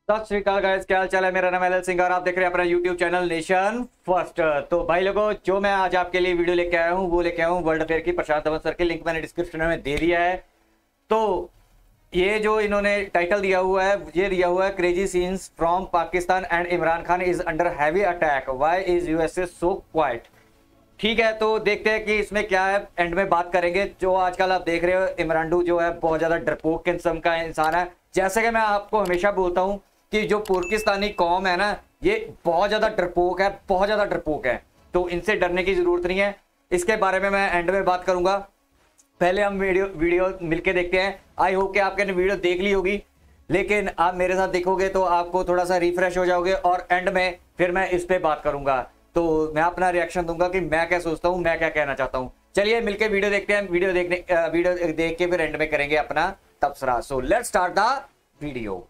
सत श्री अकाल गाइस, क्या हाल चाल है। मेरा नाम एल सिंह और आप देख रहे हैं अपना यूट्यूब चैनल नेशन फर्स्ट। तो भाई लोगों, जो मैं आज आपके लिए वीडियो लेके आया हूँ वो लेके आया हूँ वर्ल्ड अफेयर की प्रशांत धवन सर की। लिंक मैंने डिस्क्रिप्शन में दे दिया है। तो ये जो इन्होंने टाइटल दिया हुआ है, ये दिया हुआ है crazy scenes from Pakistan and Imran Khan is under heavy attack, why is USA so quite. ठीक है, तो देखते हैं कि इसमें क्या है, एंड में बात करेंगे। जो आजकल आप देख रहे हो, इमरानडू जो है बहुत ज्यादा डरपोक किस्म का इंसान है। जैसे कि मैं आपको हमेशा बोलता हूं कि जो पाकिस्तानी कौम है ना, ये बहुत ज्यादा डरपोक है, बहुत ज्यादा डरपोक है। तो इनसे डरने की जरूरत नहीं है। इसके बारे में मैं एंड में बात करूंगा। पहले हम वीडियो वीडियो मिलके देखते हैं। आई होप कि आपने वीडियो देख ली होगी, लेकिन आप मेरे साथ देखोगे तो आपको थोड़ा सा रिफ्रेश हो जाओगे और एंड में फिर मैं इस पे बात करूंगा। तो मैं अपना रिएक्शन दूंगा कि मैं क्या सोचता हूं, मैं क्या कहना चाहता हूं। चलिए मिलके वीडियो देखते हैं। वीडियो देख के फिर एंड में करेंगे अपना तबसरा। So let's start the video.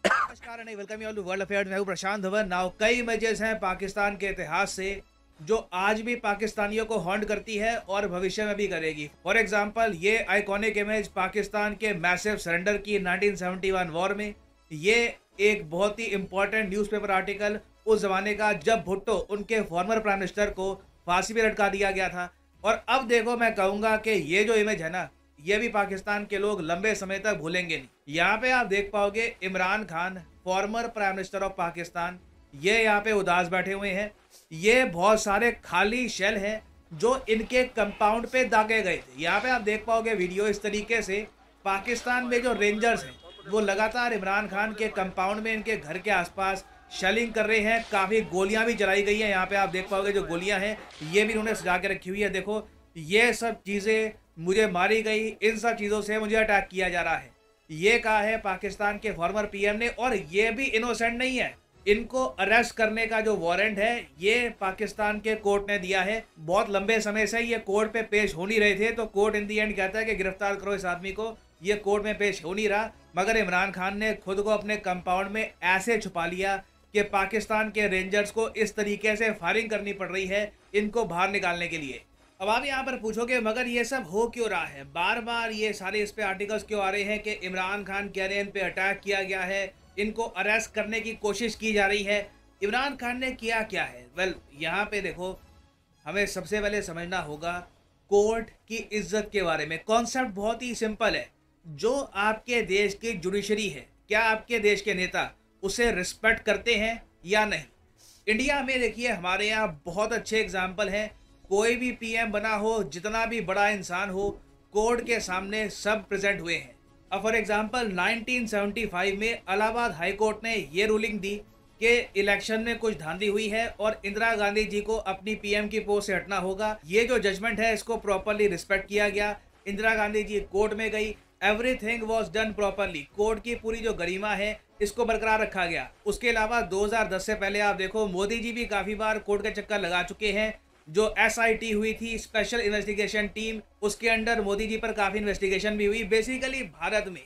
नमस्कार नहीं, welcome you all to world affairs. मैं हूं प्रशांत धवन। नाउ कई इमेजेस हैं पाकिस्तान के इतिहास से जो आज भी पाकिस्तानियों को हॉन्ट करती है और भविष्य में भी करेगी। फॉर एग्जांपल, ये आइकॉनिक इमेज पाकिस्तान के मैसिव सरेंडर की 1971 वॉर में। ये एक बहुत ही इंपॉर्टेंट न्यूज़पेपर आर्टिकल उस जमाने का जब भुट्टो उनके फॉर्मर प्राइम मिनिस्टर को फांसी पे लटका दिया गया था। और अब देखो, मैं कहूँगा कि ये जो इमेज है ना, ये भी पाकिस्तान के लोग लंबे समय तक भूलेंगे नहीं। यहाँ पे आप देख पाओगे Imran Khan, former prime minister of Pakistan, ये यहाँ पे उदास बैठे हुए हैं। ये बहुत सारे खाली शेल हैं जो इनके कंपाउंड पे दागे गए थे। यहाँ पे आप देख पाओगे वीडियो इस तरीके से। पाकिस्तान में जो रेंजर्स हैं वो लगातार इमरान खान के कंपाउंड में, इनके घर के आसपास शेलिंग कर रहे हैं। काफ़ी गोलियां भी चलाई गई हैं। यहाँ पे आप देख पाओगे जो गोलियां हैं ये भी उन्होंने सजा के रखी हुई है। देखो, ये सब चीज़ें मुझे मारी गई, इन सब चीज़ों से मुझे अटैक किया जा रहा है, ये कहा है पाकिस्तान के फॉर्मर पीएम ने। और ये भी इनोसेंट नहीं है। इनको अरेस्ट करने का जो वारंट है ये पाकिस्तान के कोर्ट ने दिया है। बहुत लंबे समय से ये कोर्ट पे पेश हो नहीं रहे थे, तो कोर्ट इन दी एंड कहता है कि गिरफ्तार करो इस आदमी को। ये कोर्ट में पेश हो नहीं रहा, मगर इमरान खान ने खुद को अपने कंपाउंड में ऐसे छुपा लिया कि पाकिस्तान के रेंजर्स को इस तरीके से फायरिंग करनी पड़ रही है इनको बाहर निकालने के लिए। अब आप यहाँ पर पूछोगे, मगर ये सब हो क्यों रहा है? बार बार ये सारे इस पे आर्टिकल्स क्यों आ रहे हैं कि इमरान खान कह रहे हैं इन पे अटैक किया गया है, इनको अरेस्ट करने की कोशिश की जा रही है। इमरान खान ने किया क्या है? वेल, यहाँ पे देखो, हमें सबसे पहले समझना होगा कोर्ट की इज्जत के बारे में। कॉन्सेप्ट बहुत ही सिंपल है। जो आपके देश की जुडिशरी है, क्या आपके देश के नेता उसे रिस्पेक्ट करते हैं या नहीं? इंडिया में देखिए, हमारे यहाँ बहुत अच्छे एग्जाम्पल हैं। कोई भी पीएम बना हो, जितना भी बड़ा इंसान हो, कोर्ट के सामने सब प्रेजेंट हुए हैं। अब फॉर एग्जांपल 1975 में इलाहाबाद हाई कोर्ट ने ये रूलिंग दी कि इलेक्शन में कुछ धांधली हुई है और इंदिरा गांधी जी को अपनी पीएम की पोस्ट से हटना होगा। ये जो जजमेंट है इसको प्रॉपरली रिस्पेक्ट किया गया। इंदिरा गांधी जी कोर्ट में गई, everything was done properly. Court की पूरी जो गरिमा है इसको बरकरार रखा गया। उसके अलावा 2010 से पहले आप देखो, मोदी जी भी काफ़ी बार कोर्ट के चक्कर लगा चुके हैं। जो SIT हुई थी, स्पेशल इन्वेस्टिगेशन टीम, उसके अंडर मोदी जी पर काफ़ी इन्वेस्टिगेशन भी हुई। बेसिकली भारत में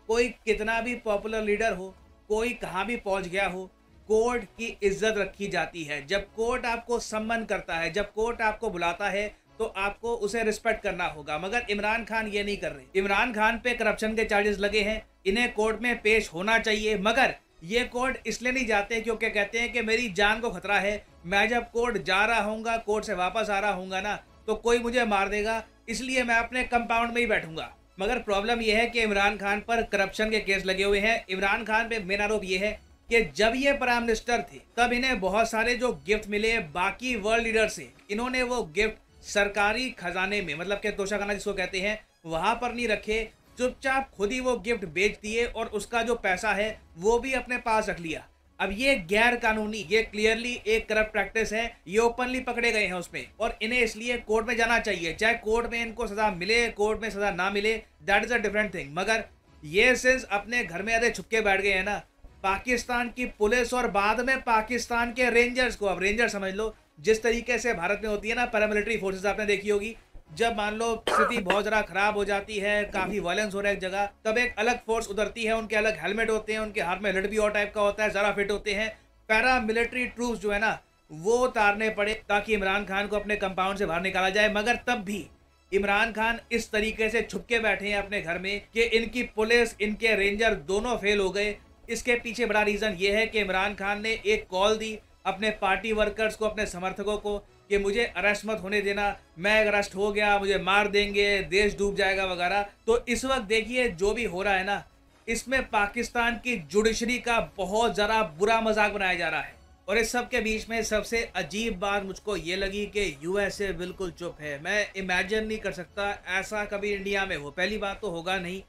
कोई कितना भी पॉपुलर लीडर हो, कोई कहाँ भी पहुँच गया हो, कोर्ट की इज्जत रखी जाती है। जब कोर्ट आपको सम्मान करता है, जब कोर्ट आपको बुलाता है, तो आपको उसे रिस्पेक्ट करना होगा। मगर इमरान खान ये नहीं कर रहे। इमरान खान पे करप्शन के चार्जेस लगे हैं, इन्हें कोर्ट में पेश होना चाहिए। मगर ये कोर्ट इसलिए नहीं जाते क्योंकि कहते हैं कि मेरी जान को खतरा है, मैं जब कोर्ट जा रहा हूँगा, कोर्ट से वापस आ रहा हूँगा ना, तो कोई मुझे मार देगा, इसलिए मैं अपने कंपाउंड में ही बैठूंगा। मगर प्रॉब्लम यह है कि इमरान खान पर करप्शन के केस लगे हुए हैं। इमरान खान पे मेन आरोप यह है कि जब ये प्राइम मिनिस्टर थे तब इन्हें बहुत सारे जो गिफ्ट मिले बाकी वर्ल्ड लीडर से, इन्होंने वो गिफ्ट सरकारी खजाने में, मतलब कि तोशाखाना जिसको कहते हैं, वहां पर नहीं रखे। चुपचाप खुद ही वो गिफ्ट बेच दिए और उसका जो पैसा है वो भी अपने पास रख लिया। अब ये गैर कानूनी, ये क्लियरली एक करप्ट प्रैक्टिस है। ये ओपनली पकड़े गए हैं उसमें, और इन्हें इसलिए कोर्ट में जाना चाहिए। चाहे कोर्ट में इनको सजा मिले, कोर्ट में सजा ना मिले, that is a different thing. मगर ये सिंस अपने घर में आधे छुपके बैठ गए हैं ना, पाकिस्तान की पुलिस और बाद में पाकिस्तान के रेंजर्स को, अब रेंजर समझ लो, जिस तरीके से भारत में होती है ना पैरामिलिट्री फोर्सेस, आपने देखी होगी, जब मान लो स्थिति बहुत ज़्यादा खराब हो जाती है, काफ़ी वायलेंस हो रहा है एक जगह, तब एक अलग फोर्स उतरती है, उनके अलग हेलमेट होते हैं, उनके हाथ में लठ भी और टाइप का होता है, ज़रा फिट होते हैं, पैरा मिलिट्री ट्रूप्स जो है ना वो उतारने पड़े ताकि इमरान खान को अपने कंपाउंड से बाहर निकाला जाए। मगर तब भी इमरान खान इस तरीके से छुप के बैठे हैं अपने घर में कि इनकी पुलिस, इनके रेंजर दोनों फेल हो गए। इसके पीछे बड़ा रीजन ये है कि इमरान खान ने एक कॉल दी अपने पार्टी वर्कर्स को, अपने समर्थकों को, कि मुझे अरेस्ट मत होने देना, मैं अरेस्ट हो गया मुझे मार देंगे, देश डूब जाएगा वगैरह। तो इस वक्त देखिए जो भी हो रहा है ना, इसमें पाकिस्तान की जुडिशरी का बहुत ज़रा बुरा मजाक बनाया जा रहा है। और इस सब के बीच में सबसे अजीब बात मुझको ये लगी कि यूएसए बिल्कुल चुप है। मैं इमेजिन नहीं कर सकता ऐसा कभी इंडिया में हो। पहली बात तो होगा नहीं।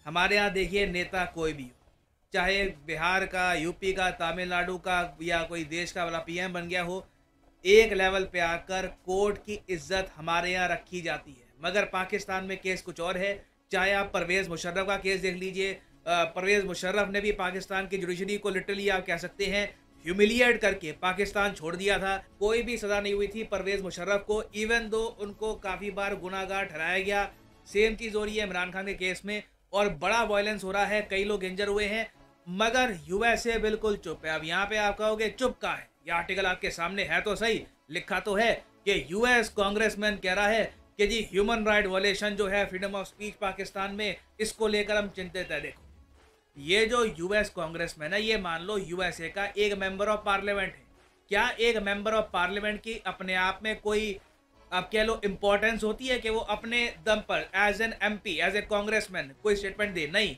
हमारे यहाँ देखिए नेता कोई भी हो, चाहे बिहार का, यूपी का, तमिलनाडु का या कोई देश का वाला पीएम बन गया हो, एक लेवल पे आकर कोर्ट की इज्जत हमारे यहाँ रखी जाती है। मगर पाकिस्तान में केस कुछ और है। चाहे आप परवेज़ मुशर्रफ का केस देख लीजिए। परवेज़ मुशर्रफ ने भी पाकिस्तान की जुडिशरी को लिटरली आप कह सकते हैं ह्यूमिलिएट करके पाकिस्तान छोड़ दिया था। कोई भी सज़ा नहीं हुई थी परवेज़ मुशर्रफ को, इवन दो उनको काफ़ी बार गुनाहगार ठहराया गया। सेम चीज़ हो रही है इमरान खान के केस में और बड़ा वायलेंस हो रहा है, कई लोग इंजर हुए हैं। मगर यूएसए बिल्कुल चुप है। अब यहाँ पे आप कहोगे चुप का है, ये आर्टिकल आपके सामने है तो सही, लिखा तो है कि यूएस कांग्रेसमैन कह रहा है कि जी ह्यूमन राइट वायलेशन जो है, फ्रीडम ऑफ स्पीच पाकिस्तान में, इसको लेकर हम चिंतित है। देखो ये जो यूएस कांग्रेसमैन है, ये मान लो यूएसए का एक मेंबर ऑफ पार्लियामेंट है। क्या एक मेंबर ऑफ पार्लियामेंट की अपने आप में कोई आप कह लो इंपॉर्टेंस होती है कि वो अपने दम पर as an MP, as a congressman कोई स्टेटमेंट दे? नहीं।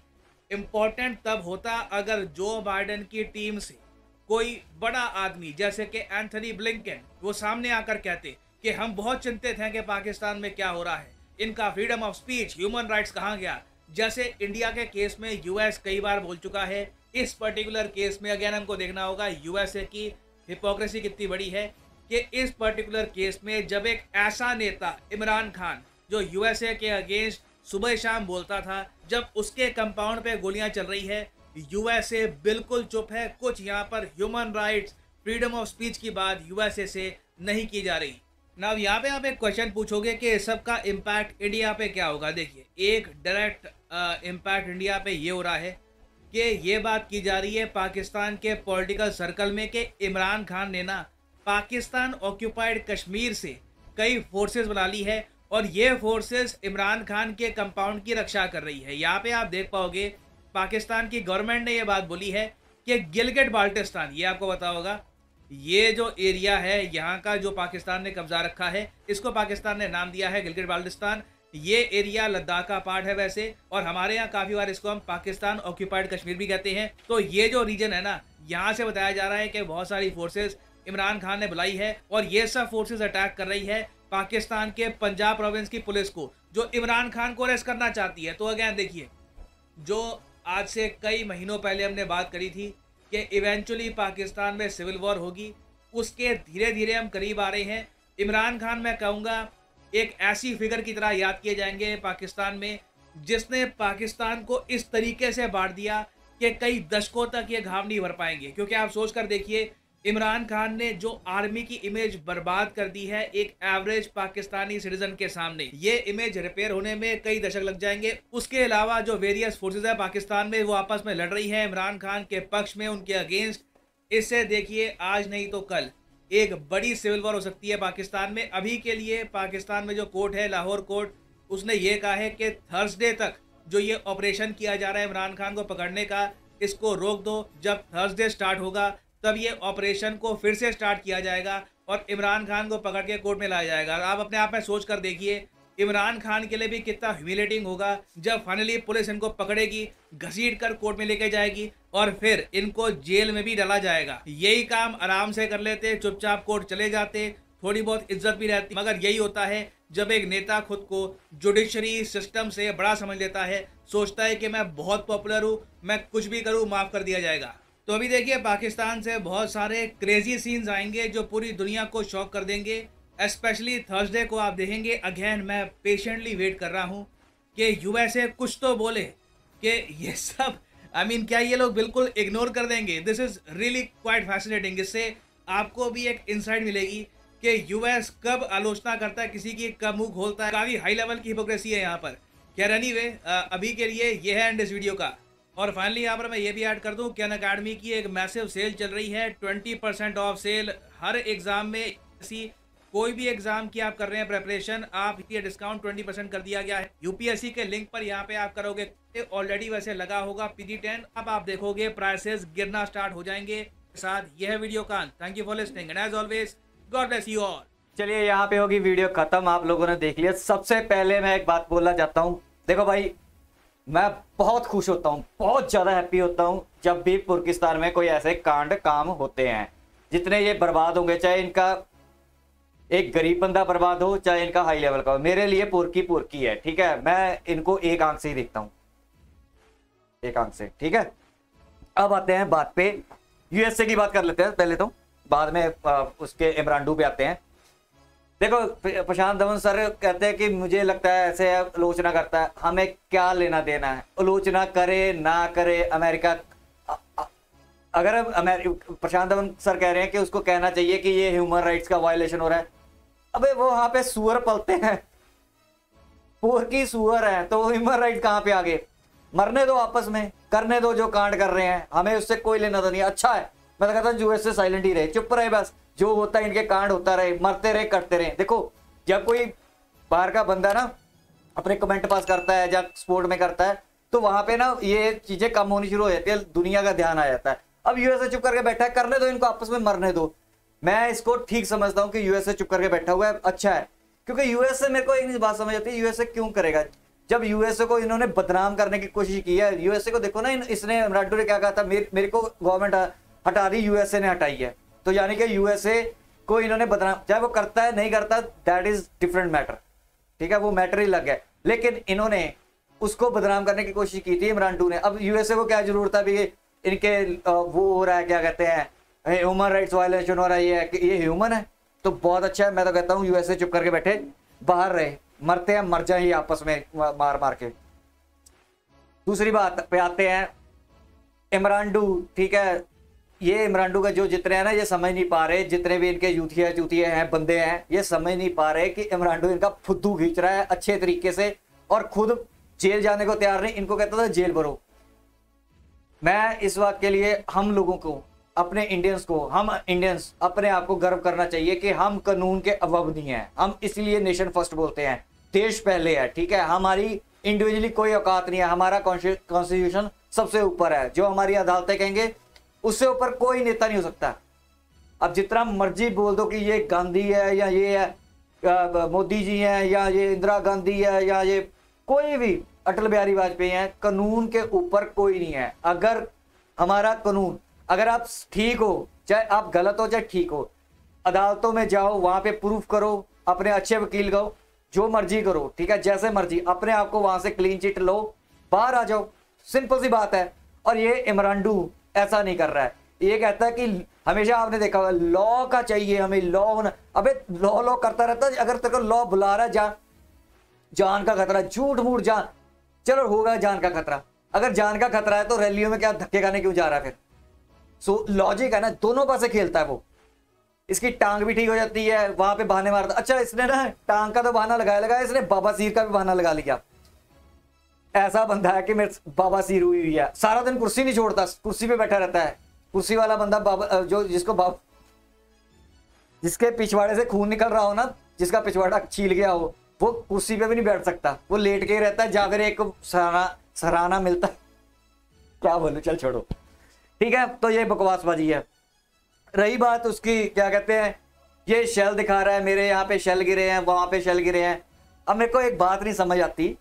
इम्पोर्टेंट तब होता अगर जो बाइडेन की टीम से कोई बड़ा आदमी जैसे कि एंथनी ब्लिंकन वो सामने आकर कहते कि हम बहुत चिंतित हैं कि पाकिस्तान में क्या हो रहा है, इनका freedom of speech, human rights कहाँ गया। जैसे इंडिया के केस में यूएस कई बार बोल चुका है, इस पर्टिकुलर केस में अगेन हमको देखना होगा यूएसए की हिपोक्रेसी कितनी बड़ी है कि इस पर्टिकुलर केस में जब एक ऐसा नेता इमरान खान जो यूएसए के अगेंस्ट सुबह शाम बोलता था, जब उसके कंपाउंड पे गोलियां चल रही है, यूएसए बिल्कुल चुप है। कुछ यहाँ पर human rights, freedom of speech की बात यूएसए से नहीं की जा रही। ना यहाँ पे आप एक क्वेश्चन पूछोगे कि सब का इम्पैक्ट इंडिया पे क्या होगा। देखिए एक डायरेक्ट इम्पैक्ट इंडिया पे ये हो रहा है कि ये बात की जा रही है पाकिस्तान के पॉलिटिकल सर्कल में कि इमरान खान ने ना पाकिस्तान ऑक्यूपाइड कश्मीर से कई फोर्सेस बना ली है और ये फोर्सेस इमरान खान के कंपाउंड की रक्षा कर रही है। यहाँ पे आप देख पाओगे पाकिस्तान की गवर्नमेंट ने ये बात बोली है कि गिलगिट बाल्टिस्तान, ये आपको पता होगा, ये जो एरिया है यहाँ का जो पाकिस्तान ने कब्जा रखा है, इसको पाकिस्तान ने नाम दिया है गिलगिट बाल्टिस्तान। ये एरिया लद्दाख का पार्ट है वैसे, और हमारे यहाँ काफ़ी बार इसको हम पाकिस्तान ऑक्यूपाइड कश्मीर भी कहते हैं। तो ये जो रीजन है ना, यहाँ से बताया जा रहा है कि बहुत सारी फोर्सेस इमरान खान ने बुलाई है और ये सब फोर्सेस अटैक कर रही है पाकिस्तान के पंजाब प्रोविंस की पुलिस को, जो इमरान खान को अरेस्ट करना चाहती है। तो अगेन देखिए, जो आज से कई महीनों पहले हमने बात करी थी कि इवेंचुअली पाकिस्तान में सिविल वॉर होगी, उसके धीरे धीरे हम करीब आ रहे हैं। इमरान खान मैं कहूँगा एक ऐसी फिगर की तरह याद किए जाएंगे पाकिस्तान में जिसने पाकिस्तान को इस तरीके से बांट दिया कि कई दशकों तक ये घाव नहीं भर पाएंगे। क्योंकि आप सोच कर देखिए, इमरान खान ने जो आर्मी की इमेज बर्बाद कर दी है एक एवरेज पाकिस्तानी सिटीजन के सामने, ये इमेज रिपेयर होने में कई दशक लग जाएंगे। उसके अलावा जो वेरियस फोर्सेज है पाकिस्तान में वो आपस में लड़ रही है इमरान खान के पक्ष में, उनके अगेंस्ट। इससे देखिए आज नहीं तो कल एक बड़ी सिविल वॉर हो सकती है पाकिस्तान में। अभी के लिए पाकिस्तान में जो कोर्ट है, लाहौर कोर्ट, उसने ये कहा है कि थर्सडे तक जो ये ऑपरेशन किया जा रहा है इमरान खान को पकड़ने का, इसको रोक दो। जब थर्सडे स्टार्ट होगा तब ये ऑपरेशन को फिर से स्टार्ट किया जाएगा और इमरान खान को पकड़ के कोर्ट में लाया जाएगा। आप अपने आप में सोच कर देखिए इमरान खान के लिए भी कितना ह्यूमिलेटिंग होगा जब फाइनली पुलिस इनको पकड़ेगी, घसीट कर कोर्ट में लेके जाएगी और फिर इनको जेल में भी डाला जाएगा। यही काम आराम से कर लेते, चुपचाप कोर्ट चले जाते, थोड़ी बहुत इज्जत भी रहती। मगर यही होता है जब एक नेता खुद को जुडिशरी सिस्टम से बड़ा समझ लेता है, सोचता है कि मैं बहुत पॉपुलर हूँ, मैं कुछ भी करूँ माफ़ कर दिया जाएगा। तो अभी देखिए पाकिस्तान से बहुत सारे क्रेजी सीन्स आएंगे जो पूरी दुनिया को शॉक कर देंगे। स्पेशली थर्सडे को आप देखेंगे। अगेन मैं पेशेंटली वेट कर रहा हूँ कि यूएसए कुछ तो बोले कि ये सब क्या ये लोग बिल्कुल इग्नोर कर देंगे। This is really quite fascinating. इससे आपको भी एक इंसाइट मिलेगी कि यूएस कब आलोचना करता है किसी की, कब मुंह खोलता है। काफ़ी हाई लेवल की हिपोक्रेसी है यहाँ पर। खैर एनीवे, अभी के लिए ये है एंड इस वीडियो का। और फाइनली यहाँ पर मैं ये भी ऐड कर दूं कि अनअकैडमी की एक मैसिव सेल चल रही है, 20% ऑफ सेल हर एग्जाम में। ऐसी कोई भी एग्जाम की आप कर रहे हैं प्रेपरेशन, आप ये डिस्काउंट 20% कर दिया गया है यूपीएससी के लिंक पर। यहाँ पे आप करोगे, ऑलरेडी वैसे लगा होगा PG10, अब आप देखोगे प्राइसेस गिरना स्टार्ट हो जाएंगे। साथ यह वीडियो का thank you for listening and as always God bless you all. चलिए यहाँ पे होगी वीडियो खत्म, आप लोगों ने देख लिया। सबसे पहले मैं एक बात बोलना चाहता हूँ, देखो भाई, मैं बहुत खुश होता हूँ, बहुत ज्यादा हैप्पी होता हूँ जब भी पाकिस्तान में कोई ऐसे कांड काम होते हैं। जितने ये बर्बाद होंगे, चाहे इनका एक गरीब बंदा बर्बाद हो, चाहे इनका हाई लेवल का हो, मेरे लिए पुरकी है, ठीक है। मैं इनको एक आंख से ही देखता हूँ, एक आंख से, ठीक है। अब आते हैं बात पे, यूएसए की बात कर लेते हैं पहले, तो बाद में उसके इमरान पे आते हैं। देखो, प्रशांत धवन सर कहते हैं कि मुझे लगता है ऐसे आलोचना करता है, हमें क्या लेना देना है, आलोचना करे ना करे अमेरिका। अगर प्रशांत धवन सर कह रहे हैं कि उसको कहना चाहिए कि ये ह्यूमन राइट्स का वायलेशन हो रहा है, अबे वो वहां पे सुअर पलते हैं, पोर की सुअर है, तो ह्यूमन राइट कहां पे आगे? मरने दो, आपस में करने दो जो कांड कर रहे हैं, हमें उससे कोई लेना तो नहीं। अच्छा है, मैं तो कहता हूँ यूएसए साइलेंट ही रहे, चुप रहे, बस जो होता है इनके कांड होता रहे, मरते रहे, करते रहे। देखो, जब कोई बाहर का बंदा ना अपने कमेंट पास करता है या स्पोर्ट में करता है, तो वहां पे ना ये चीजें कम होनी शुरू हो जाती है, दुनिया का ध्यान आ जाता है। अब यूएसए चुप करके बैठा है, करने दो इनको, आपस में मरने दो। मैं इसको ठीक समझता हूं कि यूएसए चुप करके बैठा हुआ है, अच्छा है। क्योंकि यूएसए, मेरे को एक बात समझ आती है, यूएसए क्यों करेगा? जब यूएसए को इन्होंने बदनाम करने की कोशिश की है, यूएसए को देखो ना, इसने इमरान ने क्या कहा था, मेरे को गवर्नमेंट हटा दी, यूएसए ने हटाई है। तो यानी कि यूएसए को इन्होंने बदनाम, चाहे वो करता है नहीं करता, दैट इज डिफरेंट मैटर, ठीक है, वो मैटर ही लग गया। लेकिन इन्होंने उसको बदनाम करने की कोशिश की थी इमरान ने। अब यूएसए को क्या जरूरत है, भी इनके वो हो रहा है, क्या कहते हैं, ह्यूमन राइट्स वायलेशन हो रहा है, ये ह्यूमन है, तो बहुत अच्छा है। मैं तो कहता हूँ यूएसए चुप करके बैठे, बाहर रहे, मरते हैं मर जाए आपस में मार मार के। दूसरी बात पे आते हैं, इमरान, ठीक है, ये इमरान का जो जितने हैं ना, ये समझ नहीं पा रहे, जितने भी इनके यूथिया हैं, बंदे हैं, ये समझ नहीं पा रहे कि इमरान इनका फुद्दू खींच रहा है अच्छे तरीके से, और खुद जेल जाने को तैयार नहीं। इनको कहता था जेल भरो। मैं इस बात के लिए हम लोगों को, अपने इंडियंस को, हम इंडियंस अपने आप को गर्व करना चाहिए कि हम कानून के अवबंदी हैं। हम इसलिए नेशन फर्स्ट बोलते हैं, देश पहले है, ठीक है। हमारी इंडिविजुअली कोई औकात नहीं है, हमारा कॉन्स्टिट्यूशन सबसे ऊपर है, जो हमारी अदालतें कहेंगे उससे ऊपर कोई नेता नहीं हो सकता। अब जितना मर्जी बोल दो कि ये गांधी है या ये है मोदी जी हैं या ये इंदिरा गांधी है या ये कोई भी अटल बिहारी वाजपेयी हैं, कानून के ऊपर कोई नहीं है। अगर हमारा कानून, अगर आप ठीक हो, चाहे आप गलत हो चाहे ठीक हो, अदालतों में जाओ, वहां पे प्रूफ करो, अपने अच्छे वकील को, जो मर्जी करो, ठीक है, जैसे मर्जी, अपने आप को वहां से क्लीन चिट लो, बाहर आ जाओ, सिंपल सी बात है। और ये इमरान ऐसा नहीं कर रहा है, ये कहता है कि हमेशा आपने देखा होगा लॉ का चाहिए हमें, लॉ होना। अबे लॉ करता रहता है, अगर तेरे को लॉ बुला रहा है, जान का खतरा, झूठ मूठ जान, चलो होगा जान का खतरा, अगर जान का खतरा है तो रैलियों में क्या धक्के खाने क्यों जा रहा है फिर? सो लॉजिक है ना, दोनों पासे खेलता है वो। इसकी टांग भी ठीक हो जाती है, वहां पे बहाने मारता। अच्छा, इसने ना टांग का तो बहाना लगाया, इसने बाबा सीर का भी बहाना लगा लिया। ऐसा बंदा है कि मेरे बाबा सीर हुई हुई है, सारा दिन कुर्सी नहीं छोड़ता, कुर्सी पे बैठा रहता है। कुर्सी वाला बंदा बाबा, जो जिसके पिछवाड़े से खून निकल रहा हो ना, जिसका पिछवाड़ा छील गया हो, वो कुर्सी पे भी नहीं बैठ सकता, वो लेट के ही रहता है, या फिर एक सराहना मिलता है। क्या बोलूं, चल छोड़ो, ठीक है। तो ये बकवासबाजी है। रही बात उसकी, क्या कहते हैं, ये शेल दिखा रहा है, मेरे यहाँ पे शेल गिरे हैं, वहां पे शेल गिरे हैं। अब मेरे को एक बात नहीं समझ आती,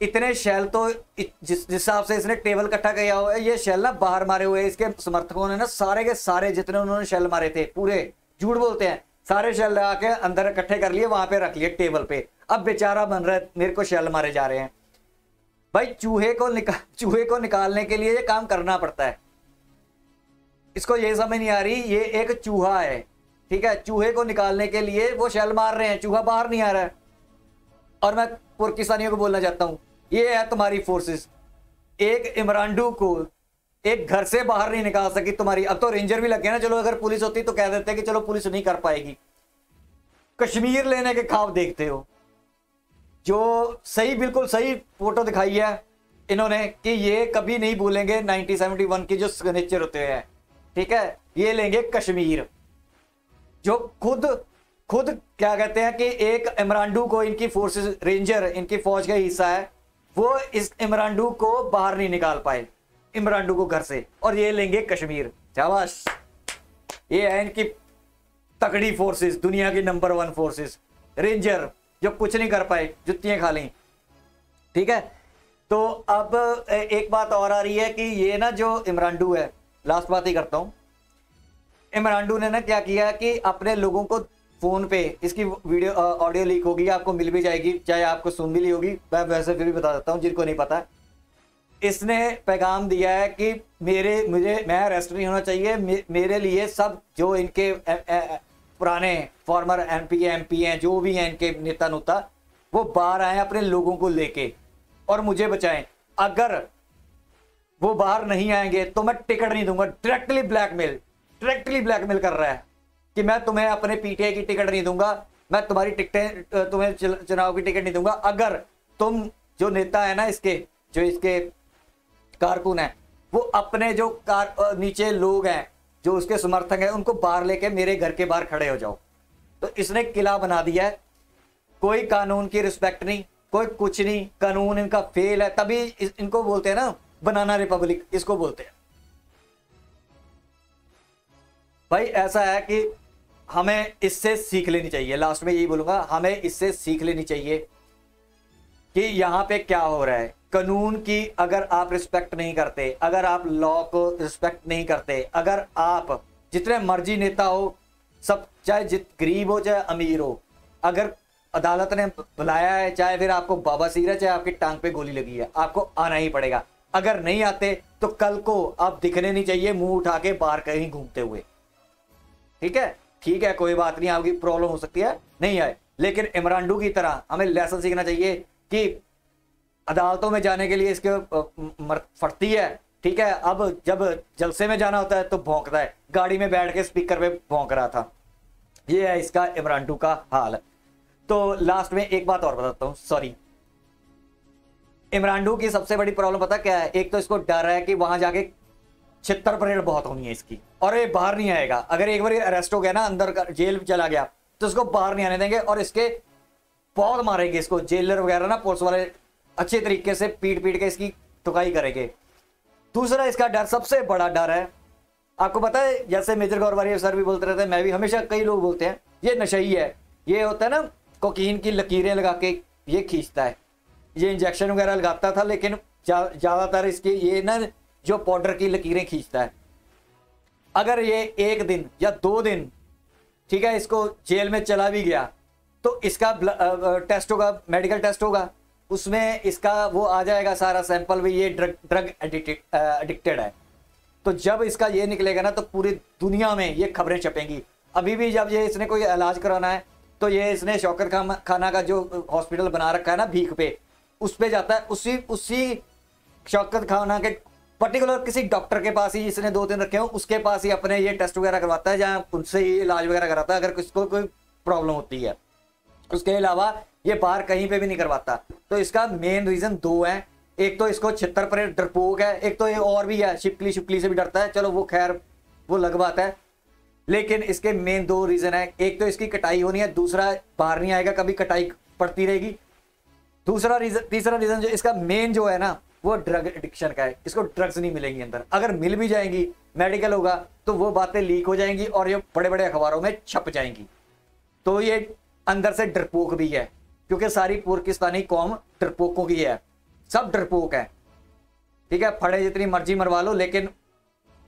इतने शेल तो जिस हिसाब से इसने टेबल इकट्ठा किया हुआ है, ये शेल ना बाहर मारे हुए, इसके समर्थकों ने ना सारे के सारे जितने उन्होंने शेल मारे थे, पूरे झूठ बोलते हैं, सारे शेल लगा के अंदर इकट्ठे कर लिए, वहां पे रख लिए टेबल पे। अब बेचारा बन रहा है, मेरे को शेल मारे जा रहे हैं। भाई चूहे को निकालने के लिए ये काम करना पड़ता है। इसको ये समझ नहीं आ रही, ये एक चूहा है, ठीक है, चूहे को निकालने के लिए वो शेल मार रहे हैं, चूहा बाहर नहीं आ रहा है। और मैं पाकिस्तानियों को बोलना चाहता हूं, ये है तुम्हारी फोर्सेस। एक इमरान को एक घर से बाहर नहीं निकाल सकी तुम्हारी। अब तो रेंजर भी लग गए ना, चलो अगर पुलिस होती तो कह देते कि चलो पुलिस नहीं कर पाएगी। कश्मीर लेने के ख्वाब देखते हो, जो सही, बिल्कुल सही फोटो दिखाई है, इन्होंने कि ये कभी नहीं भूलेंगे 1971 की जो सिग्नेचर होते हैं, ठीक है, ये लेंगे कश्मीर। जो खुद क्या कहते हैं कि एक इमरांडू को इनकी फोर्सेस, रेंजर इनकी फौज का हिस्सा है, वो इस इमरांडू को बाहर नहीं निकाल पाए, इमरांडू को घर से, और ये लेंगे कश्मीर। शाबाश, ये है इनकी तगड़ी फोर्सेस, दुनिया की नंबर 1 फोर्सेस, रेंजर जो कुछ नहीं कर पाए, जुत्तियां खा ली। ठीक है, तो अब एक बात और आ रही है कि ये ना जो इमरांडू है, लास्ट बात ही करता हूं, इमरांडू ने ना क्या किया कि अपने लोगों को फोन पे, इसकी वीडियो ऑडियो लीक होगी, आपको मिल भी जाएगी, चाहे आपको सुन भी ली होगी, मैं वैसे फिर भी बता देता हूं जिनको नहीं पता। इसने पैगाम दिया है कि मैं अरेस्ट नहीं होना चाहिए, मेरे लिए सब जो इनके पुराने फॉर्मर MP हैं, जो भी हैं इनके नेता नुता, वो बाहर आए अपने लोगों को लेके और मुझे बचाएं। अगर वो बाहर नहीं आएंगे तो मैं टिकट नहीं दूंगा। डायरेक्टली ब्लैकमेल कर रहा है कि मैं तुम्हें अपने PTI की टिकट नहीं दूंगा, मैं तुम्हारी टिकटें, तुम्हें चुनाव की टिकट नहीं दूंगा, अगर तुम जो नेता है ना इसके, जो इसके कारकुन है, वो अपने जो नीचे लोग हैं जो उसके समर्थक हैं, उनको बाहर लेके मेरे घर के बाहर खड़े हो जाओ। तो इसने किला बना दिया है, कोई कानून की रिस्पेक्ट नहीं, कोई कुछ नहीं, कानून इनका फेल है, तभी इनको बोलते हैं ना बनाना रिपब्लिक, इसको बोलते हैं। भाई ऐसा है कि हमें इससे सीख लेनी चाहिए, लास्ट में यही बोलूंगा, हमें इससे सीख लेनी चाहिए कि यहां पे क्या हो रहा है। कानून की अगर आप रिस्पेक्ट नहीं करते, अगर आप लॉ को रिस्पेक्ट नहीं करते, अगर आप जितने मर्जी नेता हो, सब चाहे गरीब हो चाहे अमीर हो, अगर अदालत ने बुलाया है, चाहे फिर आपको बाबासीर है, चाहे आपकी टांग पे गोली लगी है, आपको आना ही पड़ेगा। अगर नहीं आते तो कल को आप दिखने नहीं चाहिए मुंह उठा के बाहर कहीं घूमते हुए। ठीक है, कोई बात नहीं, आपकी प्रॉब्लम हो सकती है, नहीं आए, लेकिन इमरांडू की तरह हमें लेसन सीखना चाहिए कि अदालतों में जाने के लिए इसके फटती है। ठीक है, अब जब जलसे में जाना होता है तो भौंकता है, गाड़ी में बैठ के स्पीकर पे भौंक रहा था। ये है इसका इमरांडू का हाल। तो लास्ट में एक बात और बताता हूं, सॉरी, इमरांडू की सबसे बड़ी प्रॉब्लम पता क्या है? एक तो इसको डर है कि वहां जाके छितर परेड बहुत होनी है इसकी, और ये बाहर नहीं आएगा। अगर एक बार अरेस्ट हो गया ना, अंदर जेल चला गया, तो इसको बाहर नहीं आने देंगे और इसके बहुत मारेंगे इसको, जेलर वगैरह ना, पुलिस वाले अच्छे तरीके से पीट के इसकी ठुकाई करेंगे। दूसरा इसका डर, सबसे बड़ा डर है, आपको पता है, जैसे मेजर गौरवारी सर भी बोलते रहते हैं, मैं भी, हमेशा कई लोग बोलते हैं, ये नशई है, ये होता है ना कोकीन की लकीरें लगा के ये खींचता है, ये इंजेक्शन वगैरह लगाता था, लेकिन ज्यादातर इसकी ये ना जो पाउडर की लकीरें खींचता है। अगर ये 1 दिन या 2 दिन, ठीक है, इसको जेल में चला भी गया तो इसका टेस्ट होगा, मेडिकल टेस्ट होगा, उसमें इसका वो आ जाएगा सारा सैंपल भी, ये ड्रग एडिक्टेड है। तो जब इसका ये निकलेगा ना तो पूरी दुनिया में ये खबरें छपेंगी। अभी भी जब ये इसने कोई इलाज कराना है तो ये इसने शौकत खाना का जो हॉस्पिटल बना रखा है ना भीख पे, उस पे जाता है, उसी शौकत खाना के पर्टिकुलर किसी डॉक्टर के पास ही, इसने 2-3 रखे हो, उसके पास ही अपने ये टेस्ट वगैरह करवाता है, जहाँ उनसे ही इलाज वगैरह कराता है अगर किसको कोई प्रॉब्लम होती है। उसके अलावा ये बाहर कहीं पे भी नहीं करवाता। तो इसका मेन रीजन 2 है, एक तो इसको छितर पर डरपोक है, एक तो ये और भी है, छिपकली से भी डरता है, चलो वो खैर वो अलग बात है, लेकिन इसके मेन 2 रीजन है। एक तो इसकी कटाई होनी है, दूसरा बाहर नहीं आएगा, कभी कटाई पड़ती रहेगी। तीसरा रीजन जो इसका मेन जो है ना, वो ड्रग एडिक्शन का है, इसको ड्रग्स नहीं मिलेंगी अंदर, अगर मिल भी जाएंगी, मेडिकल होगा तो वो बातें लीक हो जाएंगी और ये बड़े बड़े अखबारों में छप जाएंगी। तो ये अंदर से डरपोक भी है, क्योंकि सारी पाकिस्तानी कौम डरपोकों की है, सब डरपोक है। ठीक है, फड़े जितनी मर्जी मरवा लो, लेकिन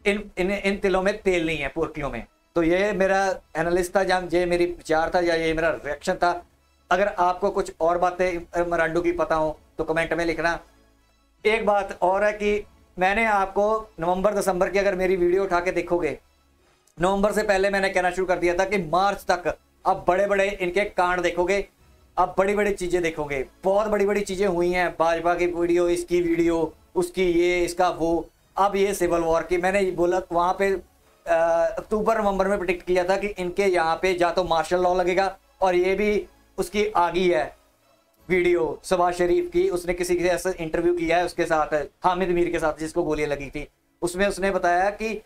इन तिलों में तेल नहीं है, पुरखियों में। तो ये मेरा एनालिस्ट था, जब ये मेरी विचार था, या ये मेरा रिएक्शन था। अगर आपको कुछ और बातें इमरांडू की पता हो तो कमेंट में लिखना। एक बात और है कि मैंने आपको नवंबर-दिसंबर की अगर मेरी वीडियो उठा के देखोगे, नवंबर से पहले मैंने कहना शुरू कर दिया था कि मार्च तक आप बड़े बड़े इनके कांड देखोगे, आप बड़ी बड़ी चीजें देखोगे, बहुत बड़ी बड़ी चीजें हुई हैं, भाजपा की वीडियो, इसकी वीडियो, उसकी ये, इसका वो। अब ये सिविल वॉर की, मैंने बोला वहां पे अक्टूबर-नवंबर में प्रेडिक्ट किया था कि इनके यहाँ पे या तो मार्शल लॉ लगेगा, और ये भी उसकी आगी है, वीडियो शहबाज शरीफ की, उसने किसी के ऐसा इंटरव्यू किया है उसके साथ, हामिद मीर के साथ, जिसको गोलियां लगी थी। उसमें उसने बताया कि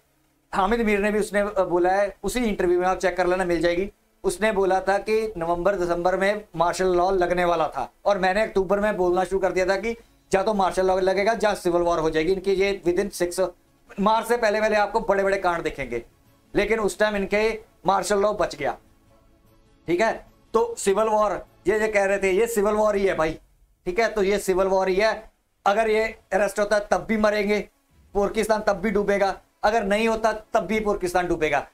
हामिद मीर ने भी उसने बोला है, उसी इंटरव्यू में आप चेक कर लेना, मिल जाएगी। उसने बोला था कि नवंबर दिसंबर में मार्शल लॉ लगने वाला था, और मैंने अक्टूबर में बोलना शुरू कर दिया था कि या तो मार्शल लॉ लगेगा या सिविल वॉर हो जाएगी इनकी। ये विद इन 6 मार्च से पहले पहले आपको बड़े बड़े कांड दिखेंगे, लेकिन उस टाइम इनके मार्शल लॉ बच गया। ठीक है, तो सिविल वॉर ये कह रहे थे, ये सिविल वॉर ही है भाई। ठीक है, तो ये सिविल वॉर ही है। अगर ये अरेस्ट होता है तब भी मरेंगे, पाकिस्तान तब भी डूबेगा। अगर नहीं होता तब भी पाकिस्तान डूबेगा।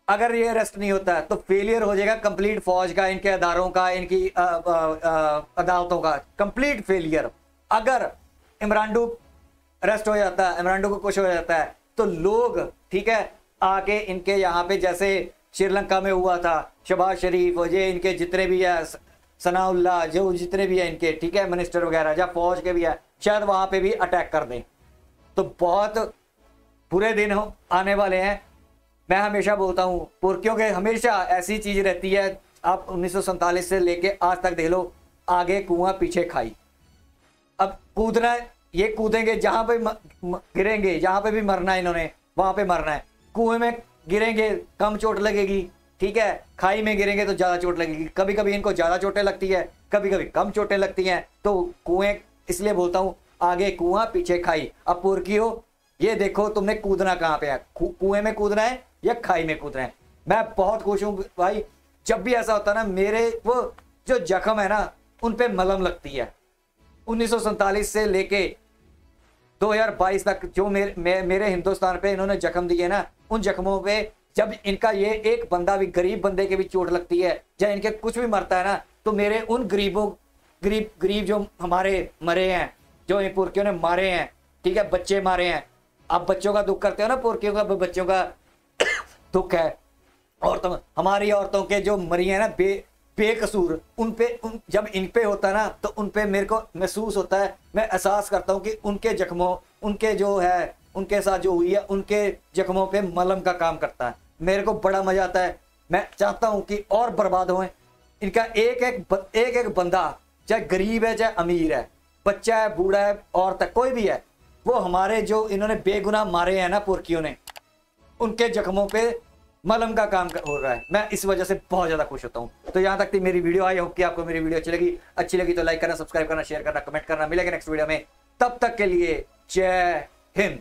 अगर ये अरेस्ट नहीं होता है तो फेलियर हो जाएगा कंप्लीट फौज का, इनके अदारों का, इनकी अदालतों का कंप्लीट फेलियर। अगर इमरान अरेस्ट हो जाता है, इमरान को कुछ हो जाता है, तो लोग ठीक है आके इनके यहाँ पे जैसे श्रीलंका में हुआ था, शहबाज शरीफ, ये इनके जितने भी है, सनाउल्लाह, जो जितने भी है इनके, ठीक है, मिनिस्टर वगैरह, या फौज के भी है, शायद वहां पे भी अटैक कर दें। तो बहुत बुरे दिन आने वाले हैं। मैं हमेशा बोलता हूँ, पुरखियों के हमेशा ऐसी चीज रहती है। आप 1947 से लेके आज तक देख लो, आगे कुआं पीछे खाई। अब कूदना, ये कूदेंगे जहां पे गिरेंगे, जहां पे भी मरना है इन्होंने वहां पे मरना है। कुएं में गिरेंगे कम चोट लगेगी, ठीक है, खाई में गिरेंगे तो ज्यादा चोट लगेगी। कभी कभी इनको ज्यादा चोटें लगती है, कभी कभी कम चोटें लगती हैं। तो कुएं, इसलिए बोलता हूं आगे कुआं पीछे खाई। अब पुरखियों ये देखो, तुमने कूदना कहां पे है, कुएं में कूदना है या खाई में कूदना है। मैं बहुत खुश हूं भाई, जब भी ऐसा होता है ना, मेरे वो जो जख्म है ना उन पे मलहम लगती है। 1947 से लेके 2022 तक जो मेरे हिंदुस्तान पे इन्होंने जख्म दिए ना, उन जख्मों पे जब इनका ये एक बंदा भी, गरीब बंदे के भी चोट लगती है, या इनके कुछ भी मरता है ना, तो मेरे उन गरीब जो हमारे मरे हैं, जो इन पुरखियों ने मारे हैं, ठीक है, बच्चे मारे हैं। आप बच्चों का दुख करते हो ना, पुरखियों का बच्चों का दुख है। औरतों, हमारी औरतों के जो मरी है ना बेकसूर, जब इन पे होता है ना, तो उन पे मेरे को महसूस होता है, मैं एहसास करता हूँ कि उनके जख्मों, उनके जो है, उनके साथ जो हुई है, उनके जख्मों पे मलहम का काम करता है। मेरे को बड़ा मजा आता है। मैं चाहता हूँ कि और बर्बाद होए इनका एक एक बंदा, चाहे गरीब है चाहे अमीर है, बच्चा है बूढ़ा है औरत है, कोई भी है, वो हमारे जो इन्होंने बेगुनाह मारे हैं ना पुरखियों ने, उनके जख्मों पे मलहम का काम हो रहा है। मैं इस वजह से बहुत ज्यादा खुश होता हूं। तो यहां तक थी मेरी वीडियो। आई होप कि आपको मेरी वीडियो अच्छी लगी तो लाइक करना, सब्सक्राइब करना, शेयर करना, कमेंट करना। मिलेगा नेक्स्ट वीडियो में, तब तक के लिए जय हिंद।